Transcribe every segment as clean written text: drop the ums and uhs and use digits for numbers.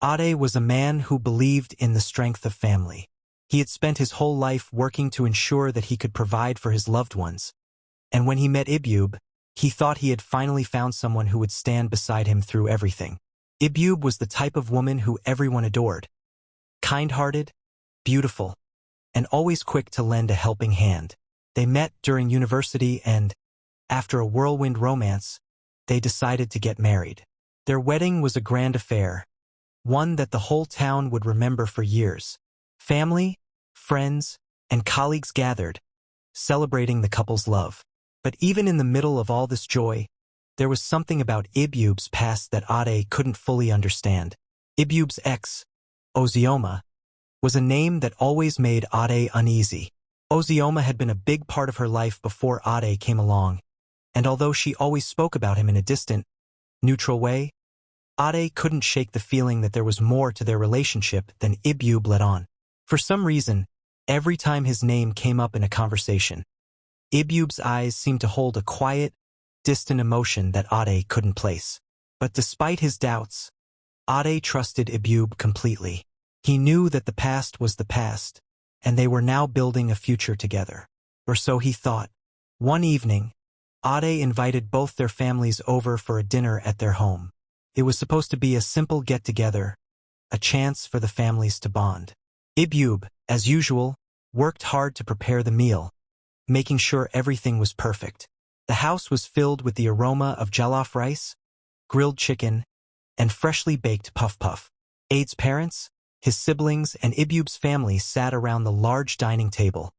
Ade was a man who believed in the strength of family. He had spent his whole life working to ensure that he could provide for his loved ones. And when he met Ebube, he thought he had finally found someone who would stand beside him through everything. Ebube was the type of woman who everyone adored. Kind-hearted, beautiful, and always quick to lend a helping hand. They met during university and, after a whirlwind romance, they decided to get married. Their wedding was a grand affair, one that the whole town would remember for years. Family, friends, and colleagues gathered, celebrating the couple's love. But even in the middle of all this joy, there was something about Ebube's past that Ade couldn't fully understand. Ebube's ex, Ozioma, was a name that always made Ade uneasy. Ozioma had been a big part of her life before Ade came along, and although she always spoke about him in a distant, neutral way, Ade couldn't shake the feeling that there was more to their relationship than Ebube let on. For some reason, every time his name came up in a conversation, Ebube's eyes seemed to hold a quiet, distant emotion that Ade couldn't place. But despite his doubts, Ade trusted Ebube completely. He knew that the past was the past, and they were now building a future together. Or so he thought. One evening, Ade invited both their families over for a dinner at their home. It was supposed to be a simple get-together, a chance for the families to bond. Ebube, as usual, worked hard to prepare the meal, making sure everything was perfect. The house was filled with the aroma of jollof rice, grilled chicken, and freshly baked puff-puff. Ade's parents, his siblings, and Ebube's family sat around the large dining table,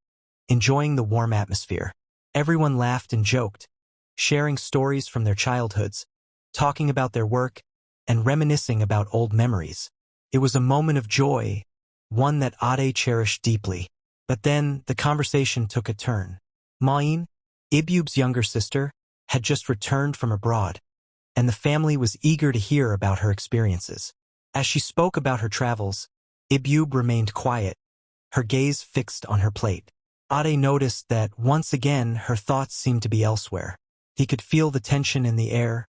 enjoying the warm atmosphere. Everyone laughed and joked, sharing stories from their childhoods, talking about their work, and reminiscing about old memories. It was a moment of joy, one that Ade cherished deeply. But then the conversation took a turn. Maïn, Ebube's younger sister, had just returned from abroad, and the family was eager to hear about her experiences. As she spoke about her travels, Ebube remained quiet, her gaze fixed on her plate. Ade noticed that once again her thoughts seemed to be elsewhere. He could feel the tension in the air,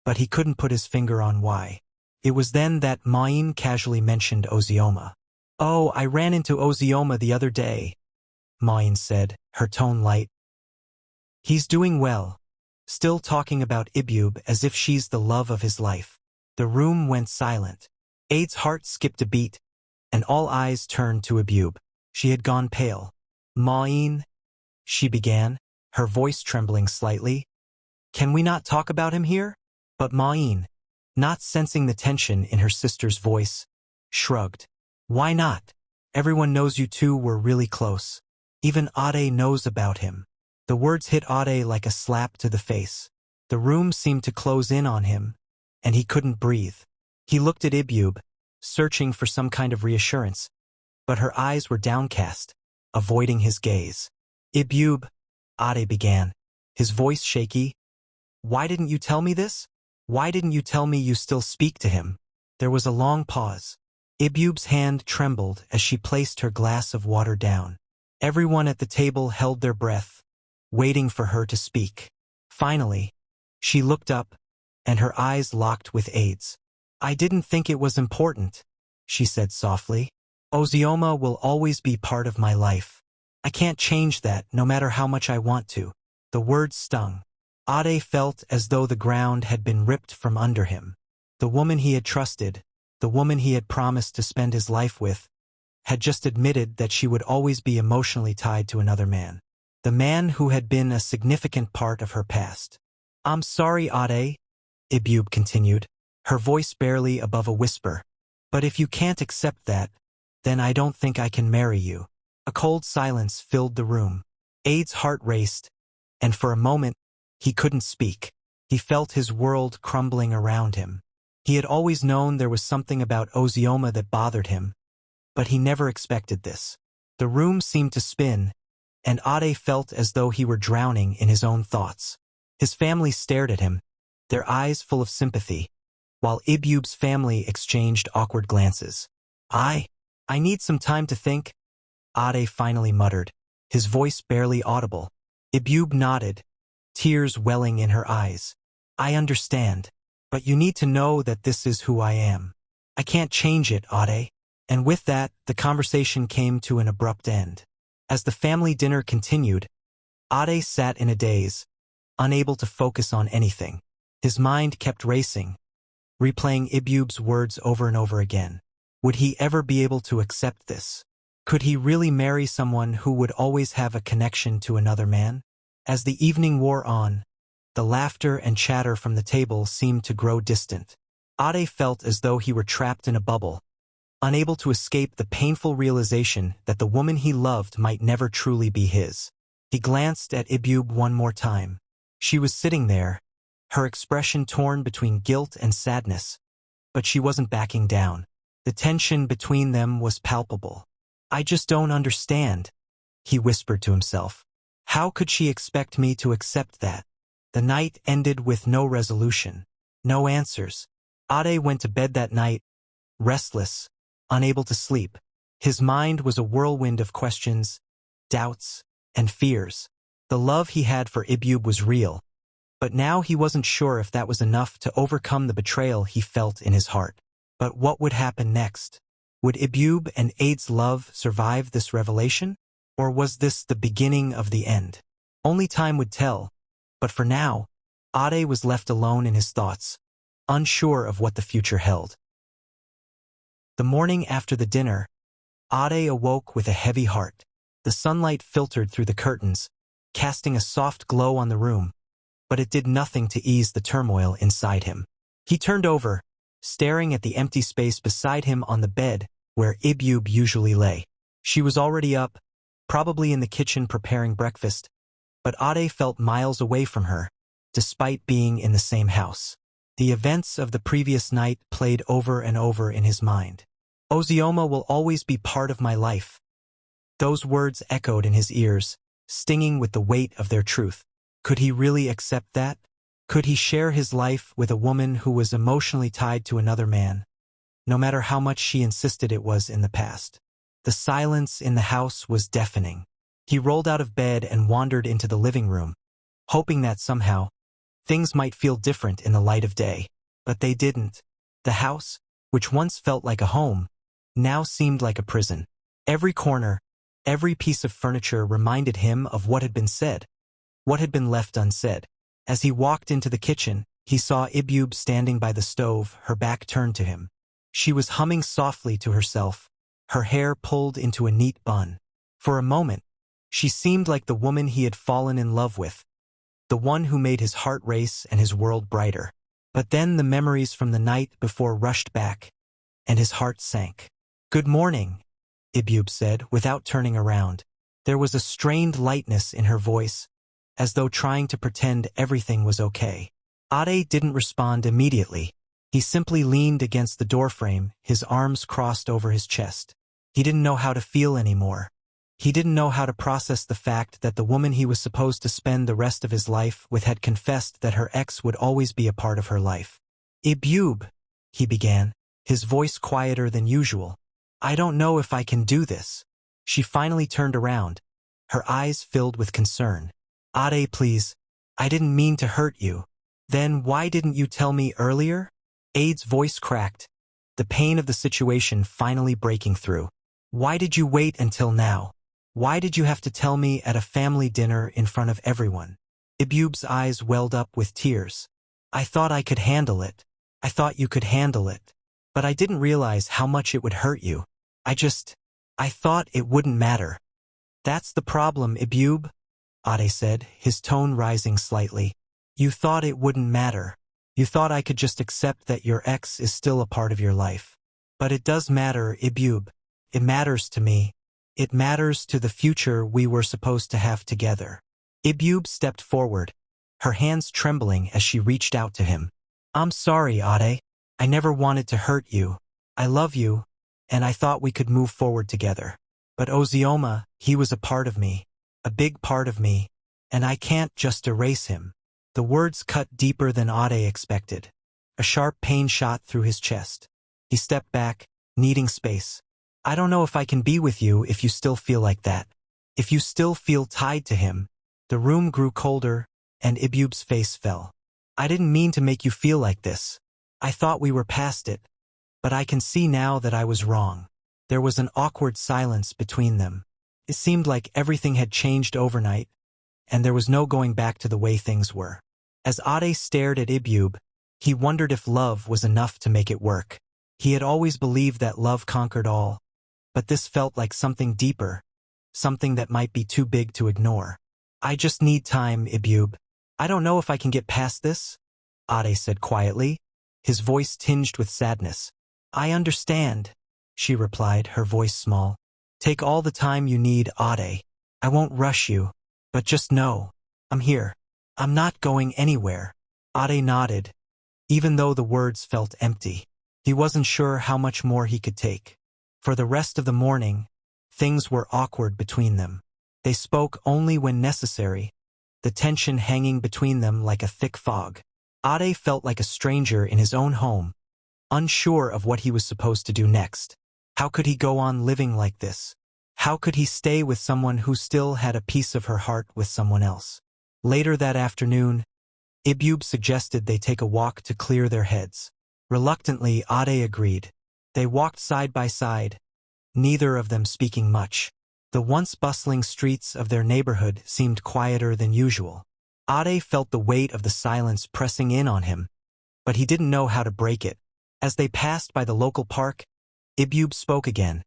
but he couldn't put his finger on why. It was then that Maïn casually mentioned Ozioma. "Oh, I ran into Ozioma the other day," Maïn said, her tone light. "He's doing well," still talking about Ebube as if she's the love of his life. The room went silent. Ade's heart skipped a beat, and all eyes turned to Ebube. She had gone pale. "Maïn," she began, her voice trembling slightly. "Can we not talk about him here?" But Maïn, not sensing the tension in her sister's voice, shrugged. "Why not? Everyone knows you two were really close. Even Ade knows about him." The words hit Ade like a slap to the face. The room seemed to close in on him, and he couldn't breathe. He looked at Ebube, searching for some kind of reassurance, but her eyes were downcast, avoiding his gaze. "Ebube," Ade began, his voice shaky. "Why didn't you tell me this? Why didn't you tell me you still speak to him?" There was a long pause. Ebube's hand trembled as she placed her glass of water down. Everyone at the table held their breath, waiting for her to speak. Finally, she looked up, and her eyes locked with Ade's. "I didn't think it was important," she said softly. "Ozioma will always be part of my life. I can't change that, no matter how much I want to." The words stung. Ade felt as though the ground had been ripped from under him. The woman he had trusted, the woman he had promised to spend his life with, had just admitted that she would always be emotionally tied to another man. The man who had been a significant part of her past. "I'm sorry, Ade," Ebube continued, her voice barely above a whisper. "But if you can't accept that, then I don't think I can marry you." A cold silence filled the room. Ade's heart raced, and for a moment, he couldn't speak. He felt his world crumbling around him. He had always known there was something about Ozioma that bothered him, but he never expected this. The room seemed to spin, and Ade felt as though he were drowning in his own thoughts. His family stared at him, their eyes full of sympathy, while Ebube's family exchanged awkward glances. I need some time to think," Ade finally muttered, his voice barely audible. Ebube nodded, tears welling in her eyes. "I understand. But you need to know that this is who I am. I can't change it, Ade. And with that, the conversation came to an abrupt end. As the family dinner continued, Ade sat in a daze, unable to focus on anything. His mind kept racing, replaying Ebube's words over and over again. Would he ever be able to accept this? Could he really marry someone who would always have a connection to another man? As the evening wore on, the laughter and chatter from the table seemed to grow distant. Ade felt as though he were trapped in a bubble, unable to escape the painful realization that the woman he loved might never truly be his. He glanced at Ebube one more time. She was sitting there, her expression torn between guilt and sadness, but she wasn't backing down. The tension between them was palpable. I just don't understand, he whispered to himself. How could she expect me to accept that? The night ended with no resolution, no answers. Ade went to bed that night, restless, unable to sleep. His mind was a whirlwind of questions, doubts, and fears. The love he had for Ebube was real, but now he wasn't sure if that was enough to overcome the betrayal he felt in his heart. But what would happen next? Would Ebube and Ade's love survive this revelation? Or was this the beginning of the end? Only time would tell, but for now, Ade was left alone in his thoughts, unsure of what the future held. The morning after the dinner, Ade awoke with a heavy heart. The sunlight filtered through the curtains, casting a soft glow on the room, but it did nothing to ease the turmoil inside him. He turned over, staring at the empty space beside him on the bed where Ebube usually lay. She was already up, probably in the kitchen preparing breakfast, but Ade felt miles away from her, despite being in the same house. The events of the previous night played over and over in his mind. Ozioma will always be part of my life. Those words echoed in his ears, stinging with the weight of their truth. Could he really accept that? Could he share his life with a woman who was emotionally tied to another man, no matter how much she insisted it was in the past? The silence in the house was deafening. He rolled out of bed and wandered into the living room, hoping that somehow, things might feel different in the light of day. But they didn't. The house, which once felt like a home, now seemed like a prison. Every corner, every piece of furniture reminded him of what had been said, what had been left unsaid. As he walked into the kitchen, he saw Ebube standing by the stove, her back turned to him. She was humming softly to herself, her hair pulled into a neat bun. For a moment, she seemed like the woman he had fallen in love with, the one who made his heart race and his world brighter. But then the memories from the night before rushed back, and his heart sank. "Good morning," Ebube said, without turning around. There was a strained lightness in her voice, as though trying to pretend everything was okay. Ade didn't respond immediately. He simply leaned against the doorframe, his arms crossed over his chest. He didn't know how to feel anymore. He didn't know how to process the fact that the woman he was supposed to spend the rest of his life with had confessed that her ex would always be a part of her life. "Ebube," he began, his voice quieter than usual. "I don't know if I can do this." She finally turned around, her eyes filled with concern. "Ade, please. I didn't mean to hurt you." "Then why didn't you tell me earlier?" Ade's voice cracked, the pain of the situation finally breaking through. "Why did you wait until now? Why did you have to tell me at a family dinner in front of everyone?" Ebube's eyes welled up with tears. "I thought I could handle it. I thought you could handle it. But I didn't realize how much it would hurt you. I thought it wouldn't matter." "That's the problem, Ebube," Ade said, his tone rising slightly. "You thought it wouldn't matter. You thought I could just accept that your ex is still a part of your life. But it does matter, Ebube. It matters to me. It matters to the future we were supposed to have together." Ebube stepped forward, her hands trembling as she reached out to him. "I'm sorry, Ade. I never wanted to hurt you. I love you, and I thought we could move forward together. But Ozioma, he was a part of me, a big part of me, and I can't just erase him." The words cut deeper than Ade expected. A sharp pain shot through his chest. He stepped back, needing space. "I don't know if I can be with you if you still feel like that. If you still feel tied to him." The room grew colder, and Ebube's face fell. "I didn't mean to make you feel like this. I thought we were past it. But I can see now that I was wrong. There was an awkward silence between them. It seemed like everything had changed overnight, and there was no going back to the way things were. As Ade stared at Ebube, he wondered if love was enough to make it work. He had always believed that love conquered all, but this felt like something deeper, something that might be too big to ignore. I just need time, Ebube. I don't know if I can get past this, Ade said quietly, his voice tinged with sadness. I understand, she replied, her voice small. Take all the time you need, Ade. I won't rush you, but just know, I'm here. I'm not going anywhere. Ade nodded, even though the words felt empty. He wasn't sure how much more he could take. For the rest of the morning, things were awkward between them. They spoke only when necessary, the tension hanging between them like a thick fog. Ade felt like a stranger in his own home, unsure of what he was supposed to do next. How could he go on living like this? How could he stay with someone who still had a piece of her heart with someone else? Later that afternoon, Ebube suggested they take a walk to clear their heads. Reluctantly, Ade agreed. They walked side by side, neither of them speaking much. The once bustling streets of their neighborhood seemed quieter than usual. Ade felt the weight of the silence pressing in on him, but he didn't know how to break it. As they passed by the local park, Ebube spoke again,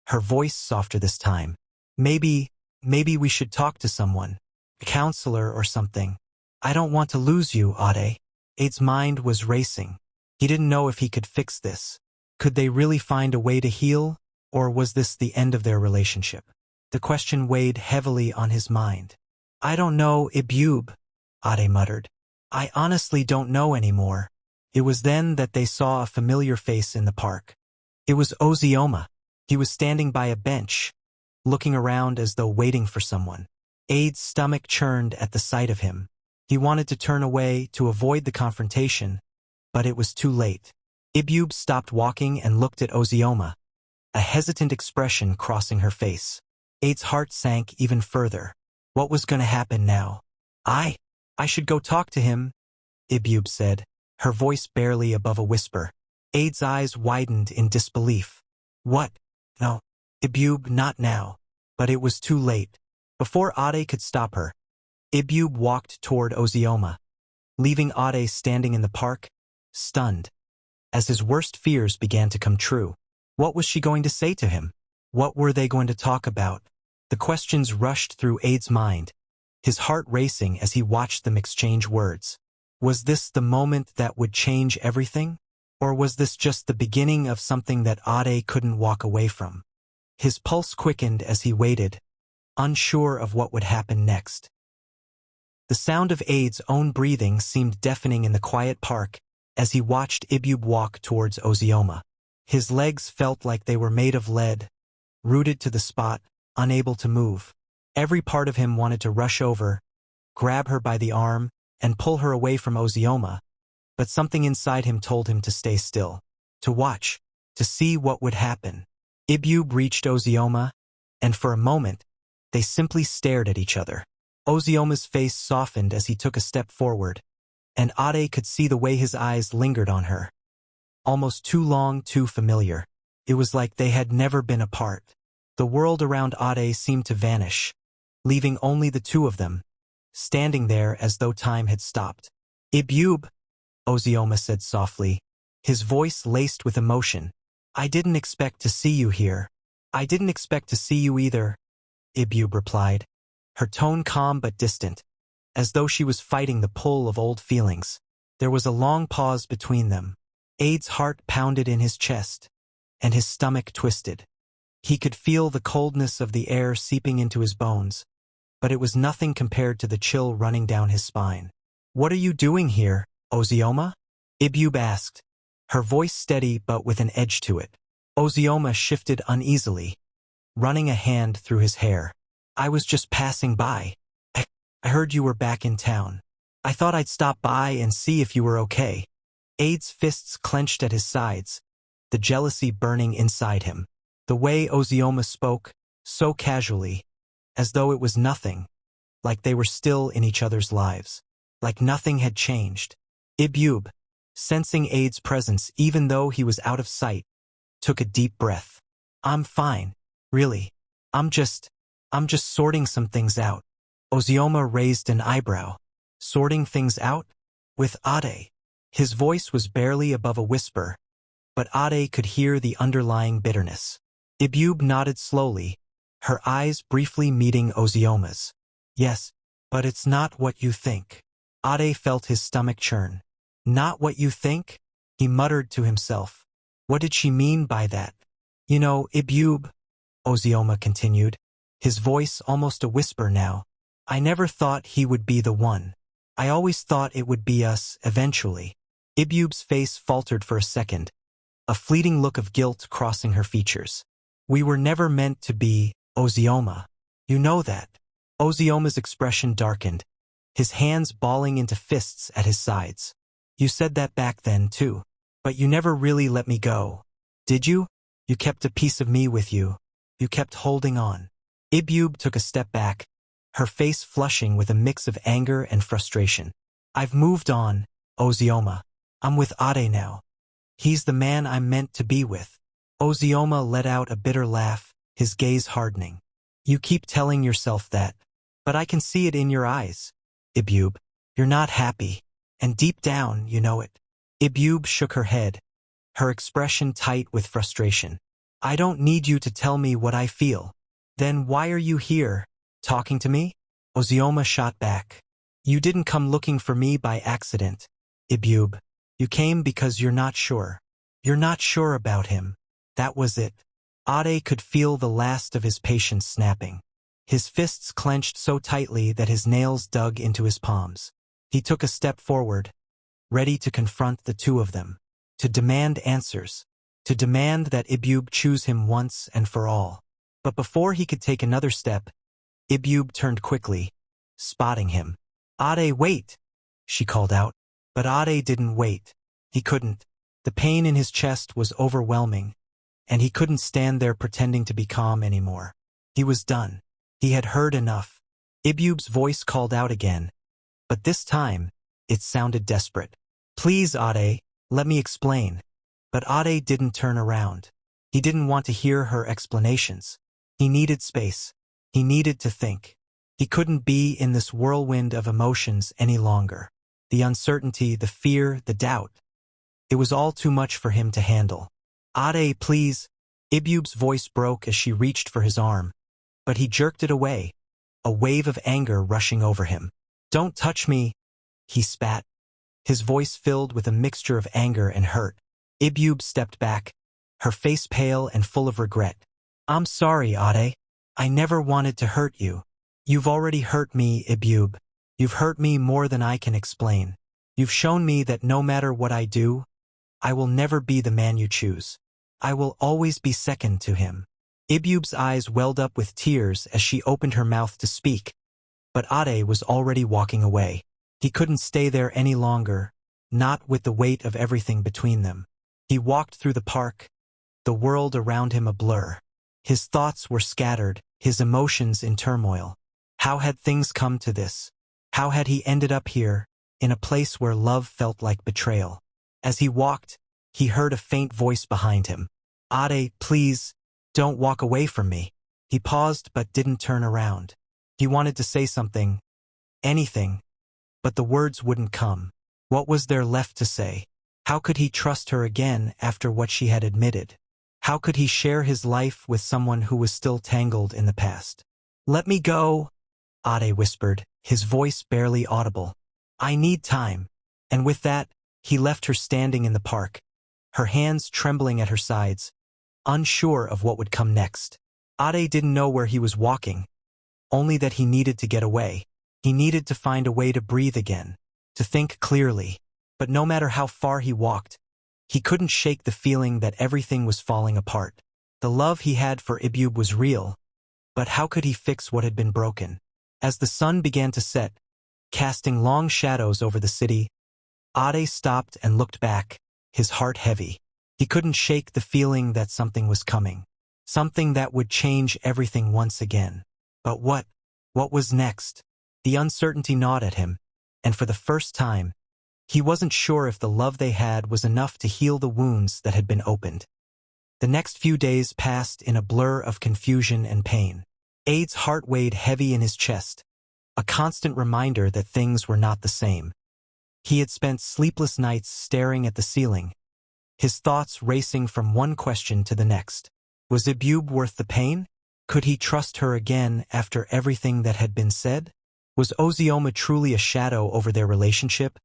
her voice softer this time. Maybe we should talk to someone, a counselor or something. I don't want to lose you, Ade. Ade's mind was racing. He didn't know if he could fix this. Could they really find a way to heal, or was this the end of their relationship? The question weighed heavily on his mind. I don't know, Ebube, Ade muttered. I honestly don't know anymore. It was then that they saw a familiar face in the park. It was Ozioma. He was standing by a bench, looking around as though waiting for someone. Ade's stomach churned at the sight of him. He wanted to turn away to avoid the confrontation, but it was too late. Ebube stopped walking and looked at Ozioma, a hesitant expression crossing her face. Ade's heart sank even further. What was going to happen now? I should go talk to him, Ebube said, her voice barely above a whisper. Ade's eyes widened in disbelief. What? No, Ebube, not now. But it was too late. Before Ade could stop her, Ebube walked toward Ozioma, leaving Ade standing in the park, stunned, as his worst fears began to come true. What was she going to say to him? What were they going to talk about? The questions rushed through Ade's mind, his heart racing as he watched them exchange words. Was this the moment that would change everything? Or was this just the beginning of something that Ade couldn't walk away from? His pulse quickened as he waited, unsure of what would happen next. The sound of Ade's own breathing seemed deafening in the quiet park as he watched Ebube walk towards Ozioma. His legs felt like they were made of lead, rooted to the spot, unable to move. Every part of him wanted to rush over, grab her by the arm, and pull her away from Ozioma, but something inside him told him to stay still, to watch, to see what would happen. Ebube reached Ozioma, and for a moment, they simply stared at each other. Ozioma's face softened as he took a step forward, and Ade could see the way his eyes lingered on her. Almost too long, too familiar. It was like they had never been apart. The world around Ade seemed to vanish, leaving only the two of them, standing there as though time had stopped. Ebube, Ozioma said softly, his voice laced with emotion. I didn't expect to see you here. I didn't expect to see you either, Ebube replied, her tone calm but distant, as though she was fighting the pull of old feelings. There was a long pause between them. Ade's heart pounded in his chest, and his stomach twisted. He could feel the coldness of the air seeping into his bones, but it was nothing compared to the chill running down his spine. What are you doing here, Ozioma? Ebube asked, her voice steady but with an edge to it. Ozioma shifted uneasily, running a hand through his hair. I was just passing by. I heard you were back in town. I thought I'd stop by and see if you were okay. Ade's fists clenched at his sides, the jealousy burning inside him. The way Ozioma spoke, so casually, as though it was nothing, like they were still in each other's lives, like nothing had changed. Ebube, sensing Ade's presence even though he was out of sight, took a deep breath. I'm fine, really. I'm just sorting some things out. Ozioma raised an eyebrow. Sorting things out? With Ade. His voice was barely above a whisper, but Ade could hear the underlying bitterness. Ebube nodded slowly, her eyes briefly meeting Ozioma's. Yes, but it's not what you think. Ade felt his stomach churn. Not what you think? He muttered to himself. What did she mean by that? You know, Ebube, Ozioma continued, his voice almost a whisper now. I never thought he would be the one. I always thought it would be us, eventually. Ebube's face faltered for a second, a fleeting look of guilt crossing her features. We were never meant to be, Ozioma. You know that. Ozioma's expression darkened, his hands balling into fists at his sides. You said that back then, too. But you never really let me go. Did you? You kept a piece of me with you. You kept holding on. Ebube took a step back, her face flushing with a mix of anger and frustration. I've moved on, Ozioma. I'm with Ade now. He's the man I'm meant to be with. Ozioma let out a bitter laugh, his gaze hardening. You keep telling yourself that, but I can see it in your eyes. Ebube, you're not happy, and deep down, you know it. Ebube shook her head, her expression tight with frustration. I don't need you to tell me what I feel. Then why are you here, talking to me? Ozioma shot back. You didn't come looking for me by accident, Ebube. You came because you're not sure. You're not sure about him. That was it. Ade could feel the last of his patience snapping. His fists clenched so tightly that his nails dug into his palms. He took a step forward, ready to confront the two of them, to demand answers, to demand that Ebube choose him once and for all. But before he could take another step, Ebube turned quickly, spotting him. Ade, wait, she called out. But Ade didn't wait. He couldn't. The pain in his chest was overwhelming, and he couldn't stand there pretending to be calm anymore. He was done. He had heard enough. Ebube's voice called out again, but this time, it sounded desperate. Please, Ade, let me explain. But Ade didn't turn around. He didn't want to hear her explanations. He needed space. He needed to think. He couldn't be in this whirlwind of emotions any longer. The uncertainty, the fear, the doubt. It was all too much for him to handle. Ade, please. Ebube's voice broke as she reached for his arm, but he jerked it away, a wave of anger rushing over him. Don't touch me, he spat, his voice filled with a mixture of anger and hurt. Ebube stepped back, her face pale and full of regret. I'm sorry, Ade. I never wanted to hurt you. You've already hurt me, Ebube. You've hurt me more than I can explain. You've shown me that no matter what I do, I will never be the man you choose. I will always be second to him. Ebube's eyes welled up with tears as she opened her mouth to speak, but Ade was already walking away. He couldn't stay there any longer, not with the weight of everything between them. He walked through the park, the world around him a blur. His thoughts were scattered, his emotions in turmoil. How had things come to this? How had he ended up here, in a place where love felt like betrayal? As he walked, he heard a faint voice behind him. Ade, please, don't walk away from me. He paused but didn't turn around. He wanted to say something, anything, but the words wouldn't come. What was there left to say? How could he trust her again after what she had admitted? How could he share his life with someone who was still tangled in the past? Let me go, Ade whispered, his voice barely audible. I need time. And with that, he left her standing in the park, her hands trembling at her sides, unsure of what would come next. Ade didn't know where he was walking, only that he needed to get away. He needed to find a way to breathe again, to think clearly. But no matter how far he walked, he couldn't shake the feeling that everything was falling apart. The love he had for Ebube was real, but how could he fix what had been broken? As the sun began to set, casting long shadows over the city, Ade stopped and looked back, his heart heavy. He couldn't shake the feeling that something was coming, something that would change everything once again. But what? What was next? The uncertainty gnawed at him, and for the first time, He wasn't sure if the love they had was enough to heal the wounds that had been opened. The next few days passed in a blur of confusion and pain. Ade's heart weighed heavy in his chest, a constant reminder that things were not the same. He had spent sleepless nights staring at the ceiling, his thoughts racing from one question to the next. Was Ebube worth the pain? Could he trust her again after everything that had been said? Was Ozioma truly a shadow over their relationship?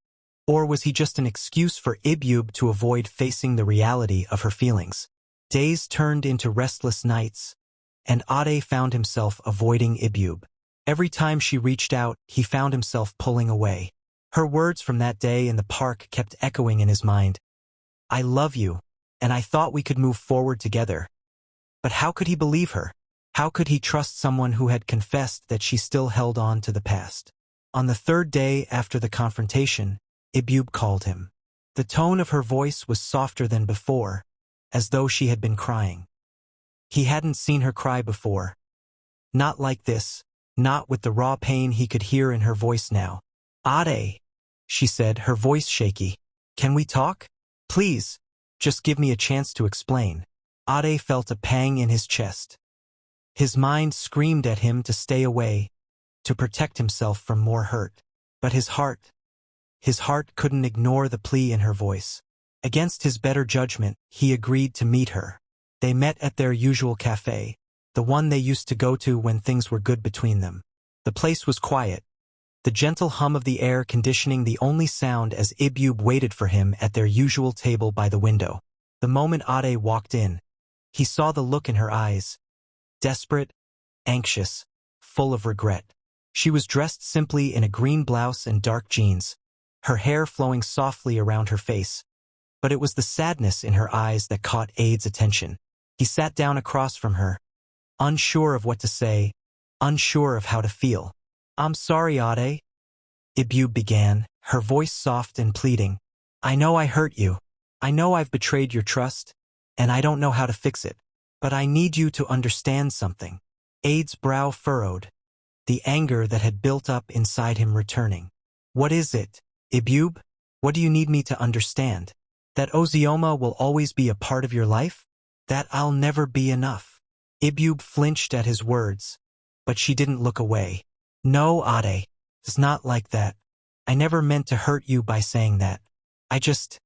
Or was he just an excuse for Ebube to avoid facing the reality of her feelings? Days turned into restless nights, and Ade found himself avoiding Ebube. Every time she reached out, he found himself pulling away. Her words from that day in the park kept echoing in his mind. "I love you, and I thought we could move forward together." But how could he believe her? How could he trust someone who had confessed that she still held on to the past? On the third day after the confrontation, Ebube called him. The tone of her voice was softer than before, as though she had been crying. He hadn't seen her cry before. Not like this, not with the raw pain he could hear in her voice now. "Ade," she said, her voice shaky. "Can we talk? Please, just give me a chance to explain." Ade felt a pang in his chest. His mind screamed at him to stay away, to protect himself from more hurt. But his heart couldn't ignore the plea in her voice. Against his better judgment, he agreed to meet her. They met at their usual cafe, the one they used to go to when things were good between them. The place was quiet, the gentle hum of the air conditioning the only sound as Ebube waited for him at their usual table by the window. The moment Ade walked in, he saw the look in her eyes. Desperate, anxious, full of regret. She was dressed simply in a green blouse and dark jeans, her hair flowing softly around her face. But it was the sadness in her eyes that caught Ade's attention. He sat down across from her, unsure of what to say, unsure of how to feel. "I'm sorry, Ade," Ebube began, her voice soft and pleading. "I know I hurt you. I know I've betrayed your trust, and I don't know how to fix it. But I need you to understand something." Ade's brow furrowed, the anger that had built up inside him returning. "What is it, Ebube? What do you need me to understand? That Ozioma will always be a part of your life? That I'll never be enough?" Ebube flinched at his words, but she didn't look away. "No, Ade, it's not like that. I never meant to hurt you by saying that. I just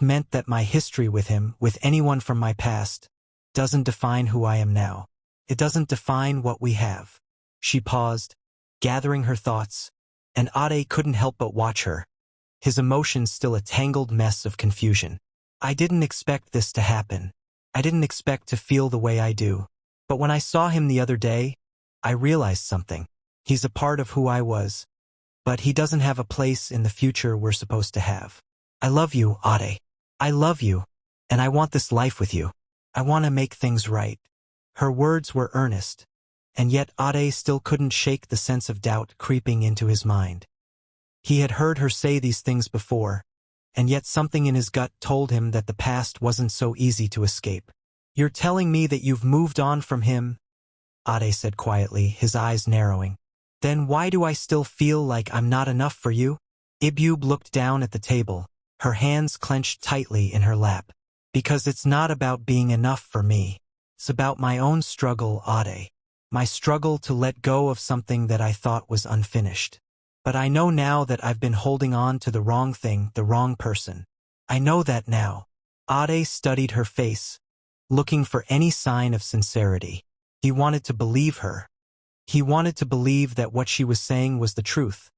meant that my history with him, with anyone from my past, doesn't define who I am now. It doesn't define what we have." She paused, gathering her thoughts, and Ade couldn't help but watch her, his emotions still a tangled mess of confusion. "I didn't expect this to happen. I didn't expect to feel the way I do. But when I saw him the other day, I realized something. He's a part of who I was, but he doesn't have a place in the future we're supposed to have. I love you, Ade. I love you, and I want this life with you. I want to make things right." Her words were earnest, and yet Ade still couldn't shake the sense of doubt creeping into his mind. He had heard her say these things before, and yet something in his gut told him that the past wasn't so easy to escape. "You're telling me that you've moved on from him?" Ade said quietly, his eyes narrowing. "Then why do I still feel like I'm not enough for you?" Ebube looked down at the table, her hands clenched tightly in her lap. "Because it's not about being enough for me. It's about my own struggle, Ade. My struggle to let go of something that I thought was unfinished. But I know now that I've been holding on to the wrong thing, the wrong person. I know that now." Ade studied her face, looking for any sign of sincerity. He wanted to believe her. He wanted to believe that what she was saying was the truth.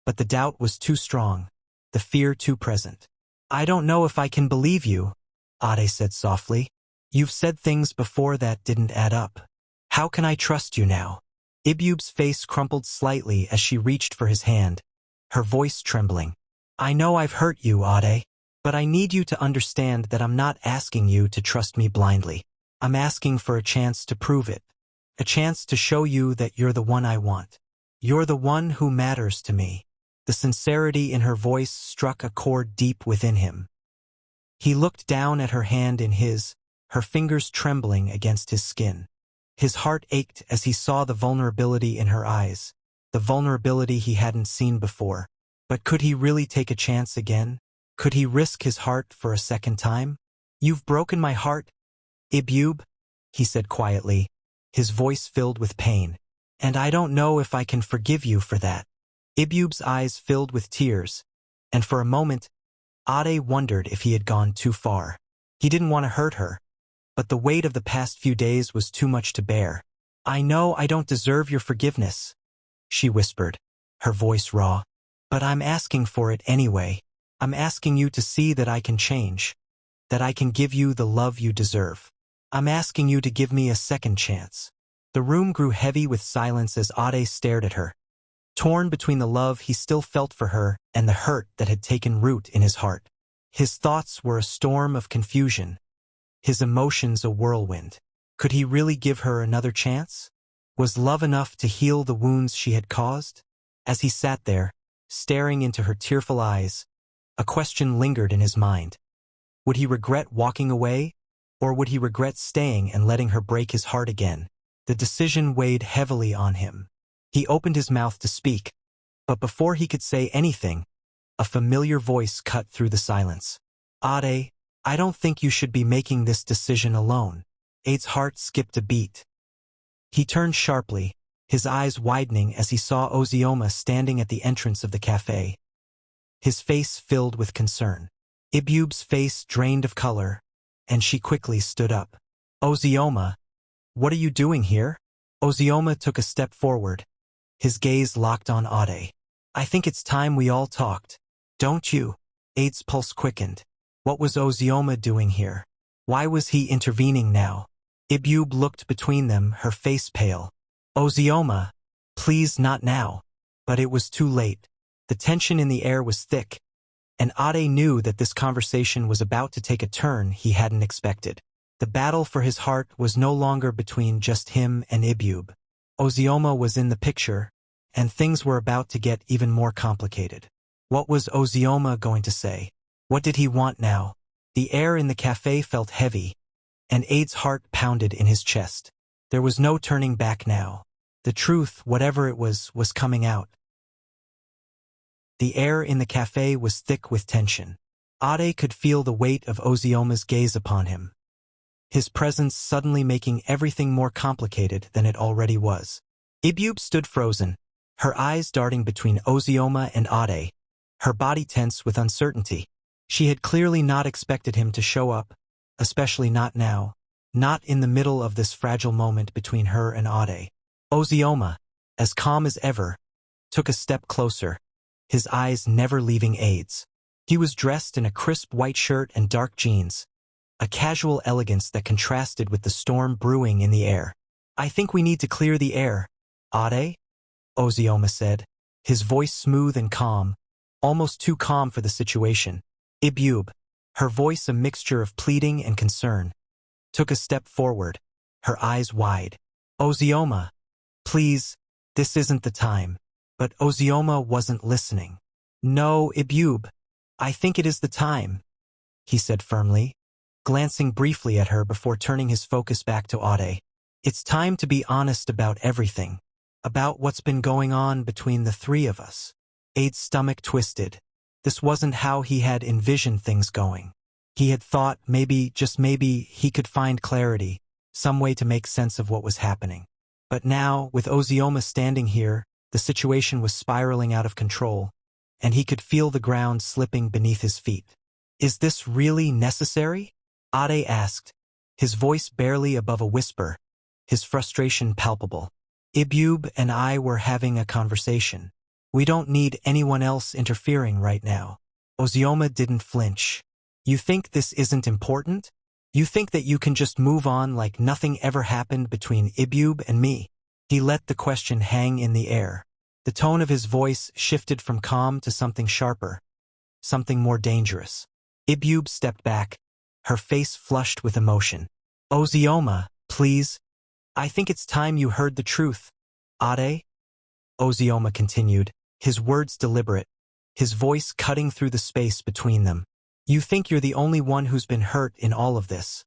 But the doubt was too strong, the fear too present. "I don't know if I can believe you," Ade said softly. "You've said things before that didn't add up. How can I trust you now?" Ebube's face crumpled slightly as she reached for his hand, her voice trembling. "I know I've hurt you, Ade, but I need you to understand that I'm not asking you to trust me blindly. I'm asking for a chance to prove it, a chance to show you that you're the one I want. You're the one who matters to me." The sincerity in her voice struck a chord deep within him. He looked down at her hand in his, her fingers trembling against his skin. His heart ached as he saw the vulnerability in her eyes, the vulnerability he hadn't seen before. But could he really take a chance again? Could he risk his heart for a second time? "You've broken my heart, Ebube," he said quietly, his voice filled with pain. "And I don't know if I can forgive you for that." Ebube's eyes filled with tears, and for a moment, Ade wondered if he had gone too far. He didn't want to hurt her, but the weight of the past few days was too much to bear. "I know I don't deserve your forgiveness," she whispered, her voice raw. "But I'm asking for it anyway. I'm asking you to see that I can change, that I can give you the love you deserve. I'm asking you to give me a second chance." The room grew heavy with silence as Ade stared at her, torn between the love he still felt for her and the hurt that had taken root in his heart. His thoughts were a storm of confusion, his emotions a whirlwind. Could he really give her another chance? Was love enough to heal the wounds she had caused? As he sat there, staring into her tearful eyes, a question lingered in his mind. Would he regret walking away, or would he regret staying and letting her break his heart again? The decision weighed heavily on him. He opened his mouth to speak, but before he could say anything, a familiar voice cut through the silence. "Ade, I don't think you should be making this decision alone." Ade's heart skipped a beat. He turned sharply, his eyes widening as he saw Ozioma standing at the entrance of the cafe, his face filled with concern. Ebube's face drained of color, and she quickly stood up. "Ozioma, what are you doing here?" Ozioma took a step forward, his gaze locked on Ade. "I think it's time we all talked. Don't you?" Ade's pulse quickened. What was Ozioma doing here? Why was he intervening now? Ebube looked between them, her face pale. "Ozioma, please not now." But it was too late. The tension in the air was thick, and Ade knew that this conversation was about to take a turn he hadn't expected. The battle for his heart was no longer between just him and Ebube. Ozioma was in the picture, and things were about to get even more complicated. What was Ozioma going to say? What did he want now? The air in the cafe felt heavy, and Ade's heart pounded in his chest. There was no turning back now. The truth, whatever it was coming out. The air in the cafe was thick with tension. Ade could feel the weight of Ozioma's gaze upon him, his presence suddenly making everything more complicated than it already was. Ebube stood frozen, her eyes darting between Ozioma and Ade, her body tense with uncertainty. She had clearly not expected him to show up, especially not now, not in the middle of this fragile moment between her and Ade. Ozioma, as calm as ever, took a step closer, his eyes never leaving Ade's. He was dressed in a crisp white shirt and dark jeans, a casual elegance that contrasted with the storm brewing in the air. "I think we need to clear the air, Ade," Ozioma said, his voice smooth and calm, almost too calm for the situation. Ebube, her voice a mixture of pleading and concern, took a step forward, her eyes wide. "Ozioma, please, this isn't the time." But Ozioma wasn't listening. "No, Ebube, I think it is the time," he said firmly, glancing briefly at her before turning his focus back to Ade. "It's time to be honest about everything, about what's been going on between the three of us." Ade's stomach twisted. This wasn't how he had envisioned things going. He had thought maybe, just maybe, he could find clarity, some way to make sense of what was happening. But now, with Ozioma standing here, the situation was spiraling out of control, and he could feel the ground slipping beneath his feet. "Is this really necessary?" Ade asked, his voice barely above a whisper, his frustration palpable. "Ebube and I were having a conversation. We don't need anyone else interfering right now." Ozioma didn't flinch. "You think this isn't important? You think that you can just move on like nothing ever happened between Ebube and me?" He let the question hang in the air. The tone of his voice shifted from calm to something sharper, something more dangerous. Ebube stepped back, her face flushed with emotion. "Ozioma, please. I think it's time you heard the truth, Ade," Ozioma continued, his words deliberate, his voice cutting through the space between them. "You think you're the only one who's been hurt in all of this.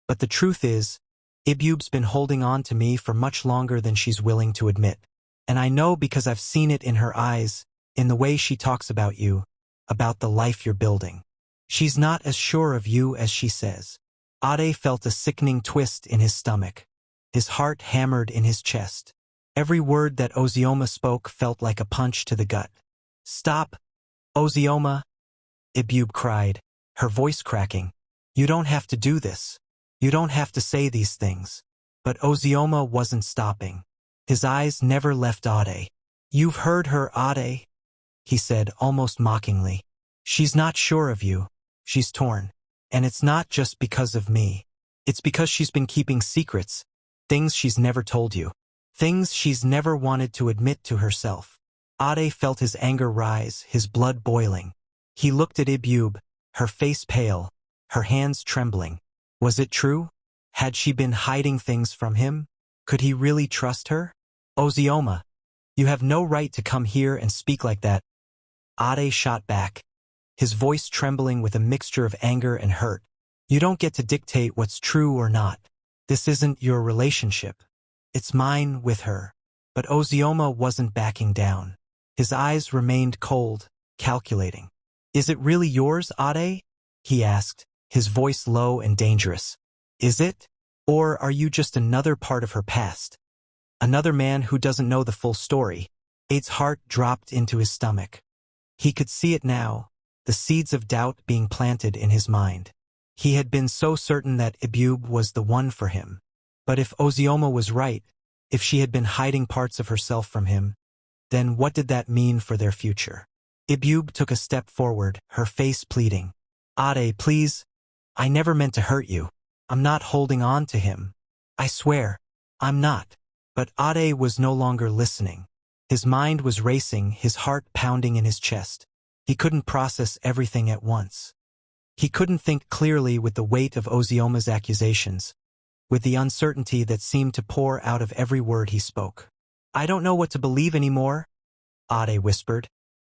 But the truth is, Ebube's been holding on to me for much longer than she's willing to admit. And I know because I've seen it in her eyes, in the way she talks about you, about the life you're building. She's not as sure of you as she says. Ade felt a sickening twist in his stomach. His heart hammered in his chest. Every word that Ozioma spoke felt like a punch to the gut. "Stop, Ozioma," Ebube cried, her voice cracking. "You don't have to do this. You don't have to say these things." But Ozioma wasn't stopping. His eyes never left Ade. "You've heard her, Ade," he said almost mockingly. "She's not sure of you. She's torn. And it's not just because of me. It's because she's been keeping secrets, things she's never told you, things she's never wanted to admit to herself." Ade felt his anger rise, his blood boiling. He looked at Ebube, her face pale, her hands trembling. Was it true? Had she been hiding things from him? Could he really trust her? "Ozioma, you have no right to come here and speak like that." Ade shot back, his voice trembling with a mixture of anger and hurt. "You don't get to dictate what's true or not. This isn't your relationship. It's mine with her." But Ozioma wasn't backing down. His eyes remained cold, calculating. "Is it really yours, Ade?" he asked, his voice low and dangerous. "Is it? Or are you just another part of her past? Another man who doesn't know the full story?" Ade's heart dropped into his stomach. He could see it now, the seeds of doubt being planted in his mind. He had been so certain that Ebube was the one for him. But if Ozioma was right, if she had been hiding parts of herself from him, then what did that mean for their future? Ebube took a step forward, her face pleading. "Ade, please. I never meant to hurt you. I'm not holding on to him. I swear, I'm not." But Ade was no longer listening. His mind was racing, his heart pounding in his chest. He couldn't process everything at once. He couldn't think clearly with the weight of Ozioma's accusations, with the uncertainty that seemed to pour out of every word he spoke. "I don't know what to believe anymore," Ade whispered,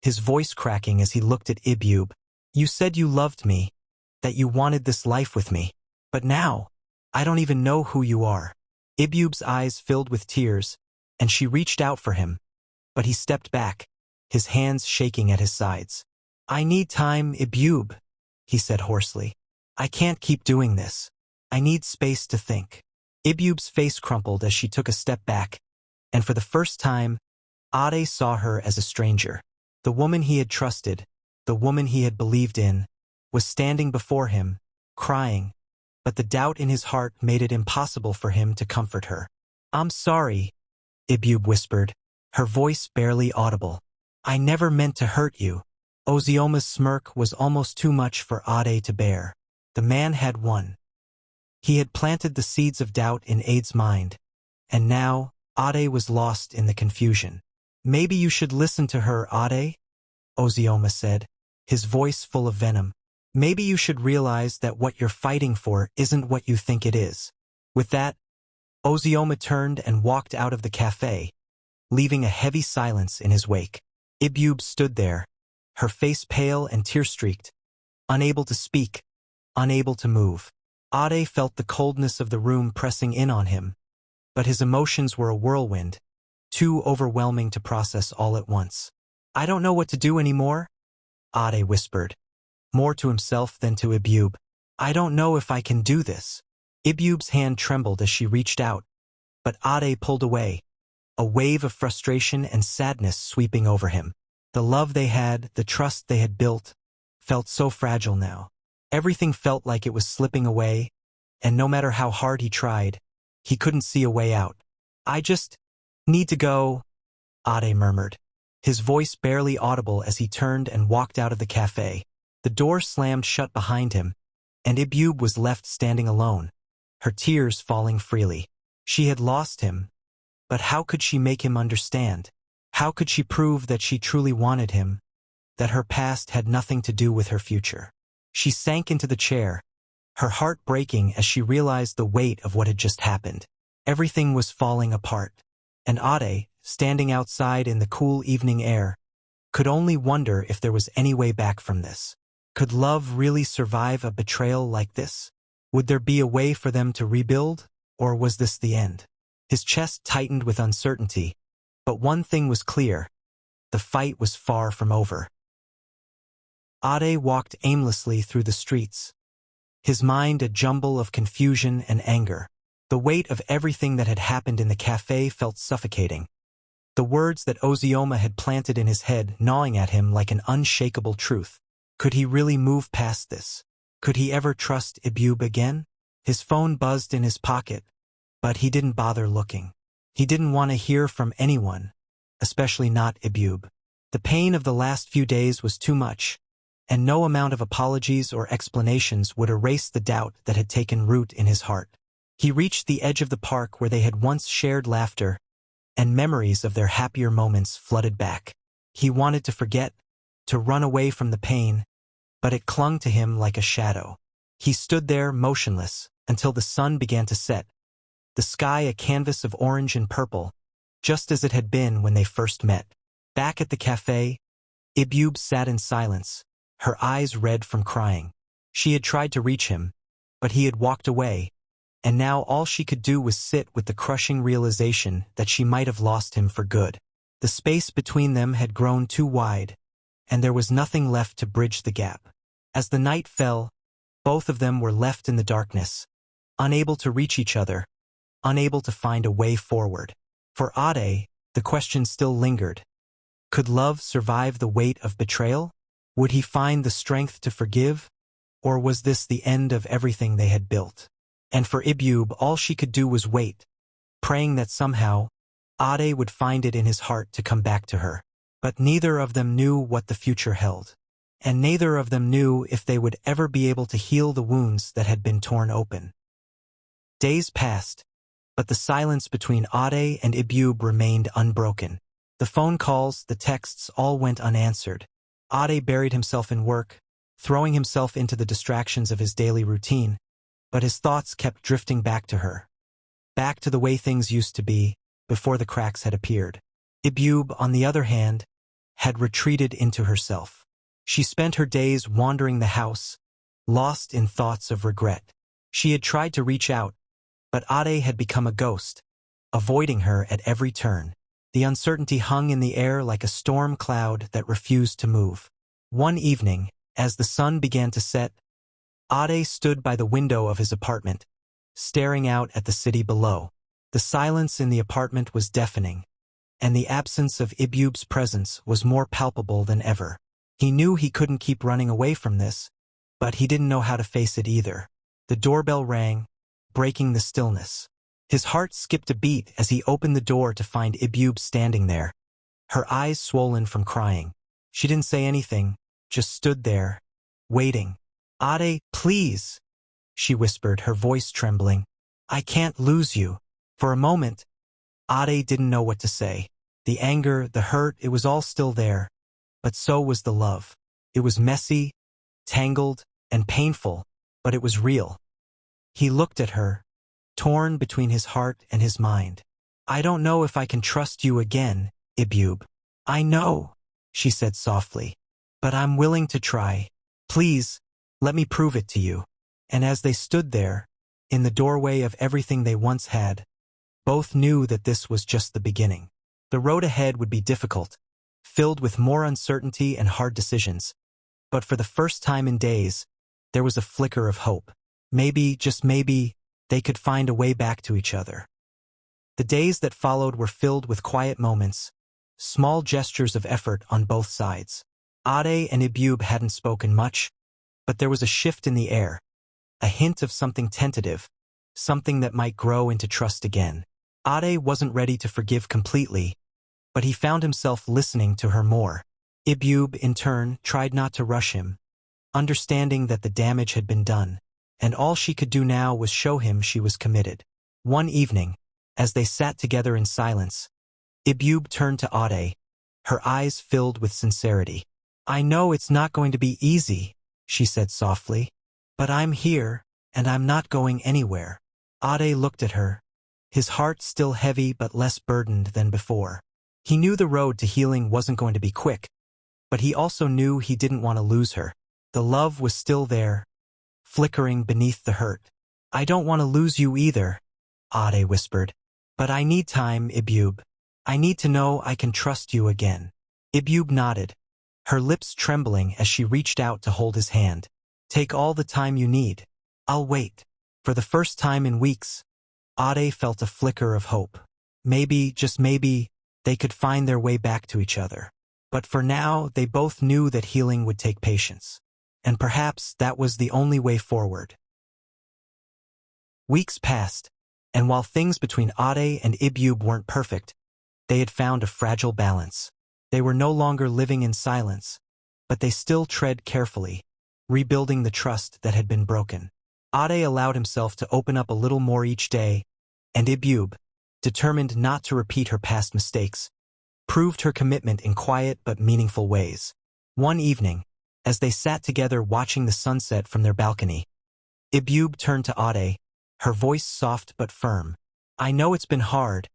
his voice cracking as he looked at Ebube. "You said you loved me, that you wanted this life with me. But now, I don't even know who you are." Ebube's eyes filled with tears, and she reached out for him. But he stepped back, his hands shaking at his sides. "I need time, Ebube," he said hoarsely. "I can't keep doing this. I need space to think." Ebube's face crumpled as she took a step back, and for the first time, Ade saw her as a stranger. The woman he had trusted, the woman he had believed in, was standing before him, crying, but the doubt in his heart made it impossible for him to comfort her. "I'm sorry," Ebube whispered, her voice barely audible. "I never meant to hurt you." Ozioma's smirk was almost too much for Ade to bear. The man had won. He had planted the seeds of doubt in Ade's mind, and now Ade was lost in the confusion. "Maybe you should listen to her, Ade," Ozioma said, his voice full of venom. "Maybe you should realize that what you're fighting for isn't what you think it is." With that, Ozioma turned and walked out of the cafe, leaving a heavy silence in his wake. Ebube stood there, her face pale and tear-streaked, unable to speak, unable to move. Ade felt the coldness of the room pressing in on him, but his emotions were a whirlwind, too overwhelming to process all at once. "I don't know what to do anymore," Ade whispered, more to himself than to Ebube. "I don't know if I can do this." Ebube's hand trembled as she reached out, but Ade pulled away, a wave of frustration and sadness sweeping over him. The love they had, the trust they had built, felt so fragile now. Everything felt like it was slipping away, and no matter how hard he tried, he couldn't see a way out. "I just need to go," Ade murmured, his voice barely audible as he turned and walked out of the cafe. The door slammed shut behind him, and Ebube was left standing alone, her tears falling freely. She had lost him, but how could she make him understand? How could she prove that she truly wanted him, that her past had nothing to do with her future? She sank into the chair, her heart breaking as she realized the weight of what had just happened. Everything was falling apart, and Ade, standing outside in the cool evening air, could only wonder if there was any way back from this. Could love really survive a betrayal like this? Would there be a way for them to rebuild, or was this the end? His chest tightened with uncertainty, but one thing was clear. the fight was far from over. Ade walked aimlessly through the streets, his mind a jumble of confusion and anger. The weight of everything that had happened in the cafe felt suffocating. The words that Ozioma had planted in his head gnawing at him like an unshakable truth. Could he really move past this? Could he ever trust Ebube again? His phone buzzed in his pocket, but he didn't bother looking. He didn't want to hear from anyone, especially not Ebube. The pain of the last few days was too much, and no amount of apologies or explanations would erase the doubt that had taken root in his heart. He reached the edge of the park where they had once shared laughter, and memories of their happier moments flooded back. He wanted to forget, to run away from the pain, but it clung to him like a shadow. He stood there motionless until the sun began to set, the sky a canvas of orange and purple, just as it had been when they first met. Back at the cafe, Ebube sat in silence, her eyes red from crying. She had tried to reach him, but he had walked away, and now all she could do was sit with the crushing realization that she might have lost him for good. The space between them had grown too wide, and there was nothing left to bridge the gap. As the night fell, both of them were left in the darkness, unable to reach each other, unable to find a way forward. For Ade, the question still lingered. Could love survive the weight of betrayal? Would he find the strength to forgive? Or was this the end of everything they had built? And for Ebube, all she could do was wait, praying that somehow, Ade would find it in his heart to come back to her. But neither of them knew what the future held. And neither of them knew if they would ever be able to heal the wounds that had been torn open. Days passed, but the silence between Ade and Ebube remained unbroken. The phone calls, the texts all went unanswered. Ade buried himself in work, throwing himself into the distractions of his daily routine, but his thoughts kept drifting back to her. Back to the way things used to be, before the cracks had appeared. Ebube, on the other hand, had retreated into herself. She spent her days wandering the house, lost in thoughts of regret. She had tried to reach out, but Ade had become a ghost, avoiding her at every turn. The uncertainty hung in the air like a storm cloud that refused to move. One evening, as the sun began to set, Ade stood by the window of his apartment, staring out at the city below. The silence in the apartment was deafening, and the absence of Ebube's presence was more palpable than ever. He knew he couldn't keep running away from this, but he didn't know how to face it either. The doorbell rang, breaking the stillness. His heart skipped a beat as he opened the door to find Ebube standing there, her eyes swollen from crying. She didn't say anything, just stood there, waiting. "Ade, please," she whispered, her voice trembling. "I can't lose you." For a moment, Ade didn't know what to say. The anger, the hurt, it was all still there. But so was the love. It was messy, tangled, and painful, but it was real. He looked at her, torn between his heart and his mind. "I don't know if I can trust you again, Ebube." "I know," she said softly, "but I'm willing to try. Please, let me prove it to you." And as they stood there, in the doorway of everything they once had, both knew that this was just the beginning. The road ahead would be difficult, filled with more uncertainty and hard decisions. But for the first time in days, there was a flicker of hope. Maybe, just maybe, they could find a way back to each other. The days that followed were filled with quiet moments, small gestures of effort on both sides. Ade and Ebube hadn't spoken much, but there was a shift in the air, a hint of something tentative, something that might grow into trust again. Ade wasn't ready to forgive completely, but he found himself listening to her more. Ebube, in turn, tried not to rush him, understanding that the damage had been done, and all she could do now was show him she was committed. One evening, as they sat together in silence, Ebube turned to Ade, her eyes filled with sincerity. "I know it's not going to be easy," she said softly, "but I'm here, and I'm not going anywhere." Ade looked at her, his heart still heavy but less burdened than before. He knew the road to healing wasn't going to be quick, but he also knew he didn't want to lose her. The love was still there, flickering beneath the hurt. "I don't want to lose you either," Ade whispered. "But I need time, Ebube. I need to know I can trust you again." Ebube nodded, her lips trembling as she reached out to hold his hand. Take all the time you need. I'll wait. For the first time in weeks, Ade felt a flicker of hope. Maybe, just maybe, they could find their way back to each other. But for now, they both knew that healing would take patience. And perhaps that was the only way forward. Weeks passed, and while things between Ade and Ebube weren't perfect, they had found a fragile balance. They were no longer living in silence, but they still tread carefully, rebuilding the trust that had been broken. Ade allowed himself to open up a little more each day, and Ebube, determined not to repeat her past mistakes, proved her commitment in quiet but meaningful ways. One evening, as they sat together watching the sunset from their balcony, Ebube turned to Ade, her voice soft but firm. I know it's been hard,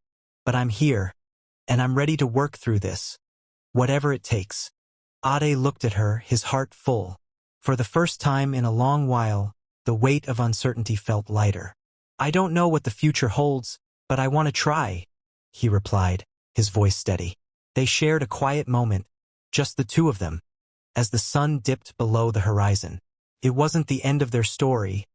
but I'm here, and I'm ready to work through this, whatever it takes. Ade looked at her, his heart full. For the first time in a long while, the weight of uncertainty felt lighter. I don't know what the future holds, but I want to try, he replied, his voice steady. They shared a quiet moment, just the two of them, as the sun dipped below the horizon. It wasn't the end of their story,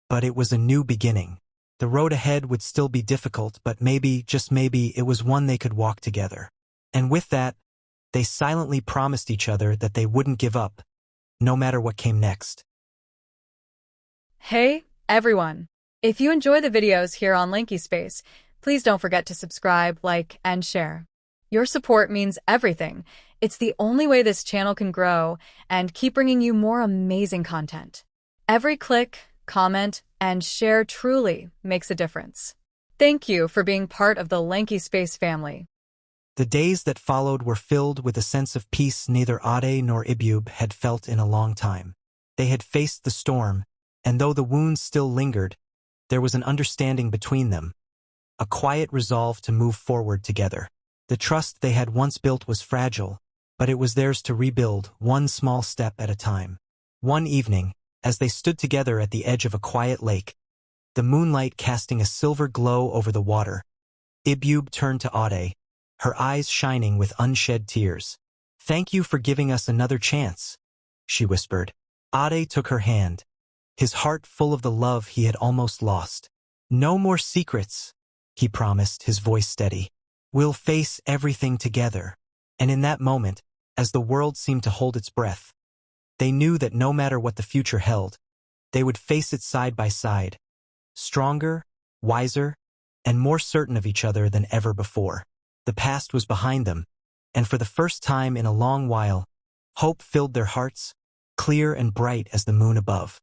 but it was a new beginning. The road ahead would still be difficult, but maybe, just maybe, it was one they could walk together. And with that, they silently promised each other that they wouldn't give up, no matter what came next. Hey, everyone! If you enjoy the videos here on Lanky Space, please don't forget to subscribe, like, and share. Your support means everything. It's the only way this channel can grow and keep bringing you more amazing content. Every click, comment, and share truly makes a difference. Thank you for being part of the Lanky Space family. The days that followed were filled with a sense of peace neither Ade nor Ebube had felt in a long time. They had faced the storm, and though the wounds still lingered, there was an understanding between them, a quiet resolve to move forward together. The trust they had once built was fragile, but it was theirs to rebuild, one small step at a time. One evening, as they stood together at the edge of a quiet lake, the moonlight casting a silver glow over the water, Ebube turned to Ade, her eyes shining with unshed tears. Thank you for giving us another chance, she whispered. Ade took her hand, his heart full of the love he had almost lost. No more secrets, he promised, his voice steady. We'll face everything together. And in that moment, as the world seemed to hold its breath, they knew that no matter what the future held, they would face it side by side, stronger, wiser, and more certain of each other than ever before. The past was behind them, and for the first time in a long while, hope filled their hearts, clear and bright as the moon above.